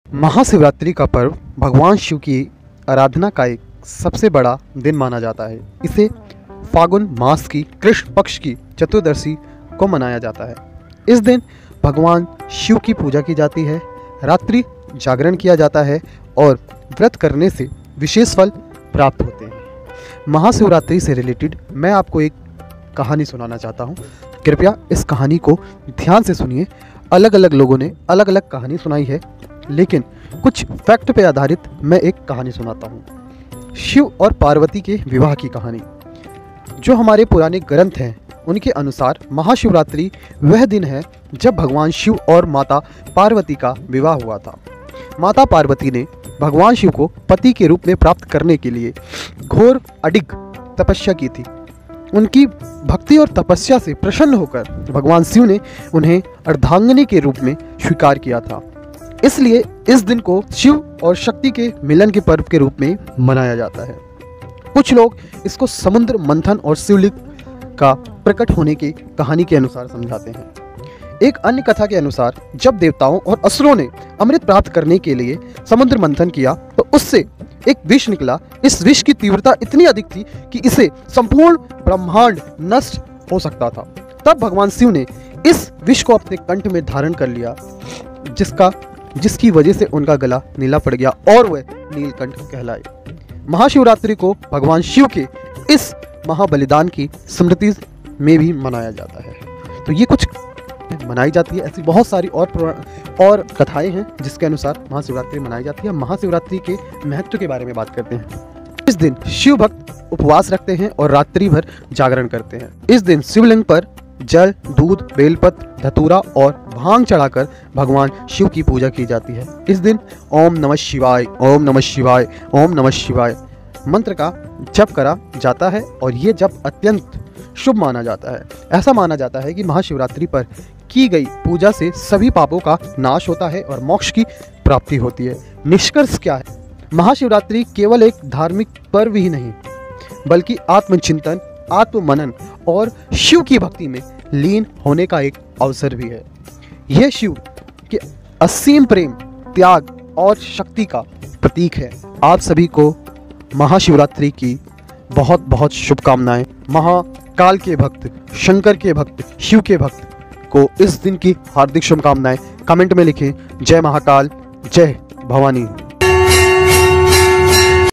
महाशिवरात्रि का पर्व भगवान शिव की आराधना का एक सबसे बड़ा दिन माना जाता है। इसे फागुन मास की कृष्ण पक्ष की चतुर्दशी को मनाया जाता है। इस दिन भगवान शिव की पूजा की जाती है, रात्रि जागरण किया जाता है और व्रत करने से विशेष फल प्राप्त होते हैं। महाशिवरात्रि से रिलेटेड मैं आपको एक कहानी सुनाना चाहता हूँ। कृपया इस कहानी को ध्यान से सुनिए। अलग अलग लोगों ने अलग अलग कहानी सुनाई है, लेकिन कुछ फैक्ट पे आधारित मैं एक कहानी सुनाता हूँ। शिव और पार्वती के विवाह की कहानी। जो हमारे पुराने ग्रंथ हैं उनके अनुसार महाशिवरात्रि वह दिन है जब भगवान शिव और माता पार्वती का विवाह हुआ था। माता पार्वती ने भगवान शिव को पति के रूप में प्राप्त करने के लिए घोर अडिग तपस्या की थी। उनकी भक्ति और तपस्या से प्रसन्न होकर भगवान शिव ने उन्हें अर्धांगिनी के रूप में स्वीकार किया था। इसलिए इस दिन को शिव और शक्ति के मिलन के पर्व के रूप में मनाया जाता है। कुछ लोग इसको समुद्र मंथन और शिवलिंग का प्रकट होने की कहानी के अनुसार समझाते हैं। एक अन्य कथा के अनुसार जब देवताओं और असुरों ने अमृत प्राप्त करने के लिए समुद्र मंथन किया तो उससे एक विष निकला। इस विष की तीव्रता इतनी अधिक थी कि इसे संपूर्ण ब्रह्मांड नष्ट हो सकता था। तब भगवान शिव ने इस विष को अपने कंठ में धारण कर लिया, जिसकी वजह से उनका गला नीला पड़ गया और वह नीलकंठ कहलाए। महाशिवरात्रि को भगवान शिव के इस महाबलिदान की स्मृति में भी मनाया जाता है। तो ये कुछ मनाई जाती है। ऐसी बहुत सारी और कथाएं हैं जिसके अनुसार महाशिवरात्रि मनाई जाती है। महाशिवरात्रि के महत्व के बारे में बात करते हैं। इस दिन शिव भक्त उपवास रखते हैं और रात्रि भर जागरण करते हैं। इस दिन शिवलिंग पर जल, दूध, बेलपत्र, धतूरा और भांग चढ़ाकर भगवान शिव की पूजा की जाती है। इस दिन ओम नमः शिवाय, ओम नमः शिवाय, ओम नमः शिवाय मंत्र का जप करा जाता है और ये जप अत्यंत शुभ माना जाता है। ऐसा माना जाता है कि महाशिवरात्रि पर की गई पूजा से सभी पापों का नाश होता है और मोक्ष की प्राप्ति होती है। निष्कर्ष क्या है? महाशिवरात्रि केवल एक धार्मिक पर्व ही नहीं, बल्कि आत्मचिंतन, आत्ममनन और शिव की भक्ति में लीन होने का एक अवसर भी है। यह शिव के असीम प्रेम, त्याग और शक्ति का प्रतीक है। आप सभी को महाशिवरात्रि की बहुत बहुत शुभकामनाएं। महाकाल के भक्त, शंकर के भक्त, शिव के भक्त को इस दिन की हार्दिक शुभकामनाएं कमेंट में लिखें। जय महाकाल, जय भवानी।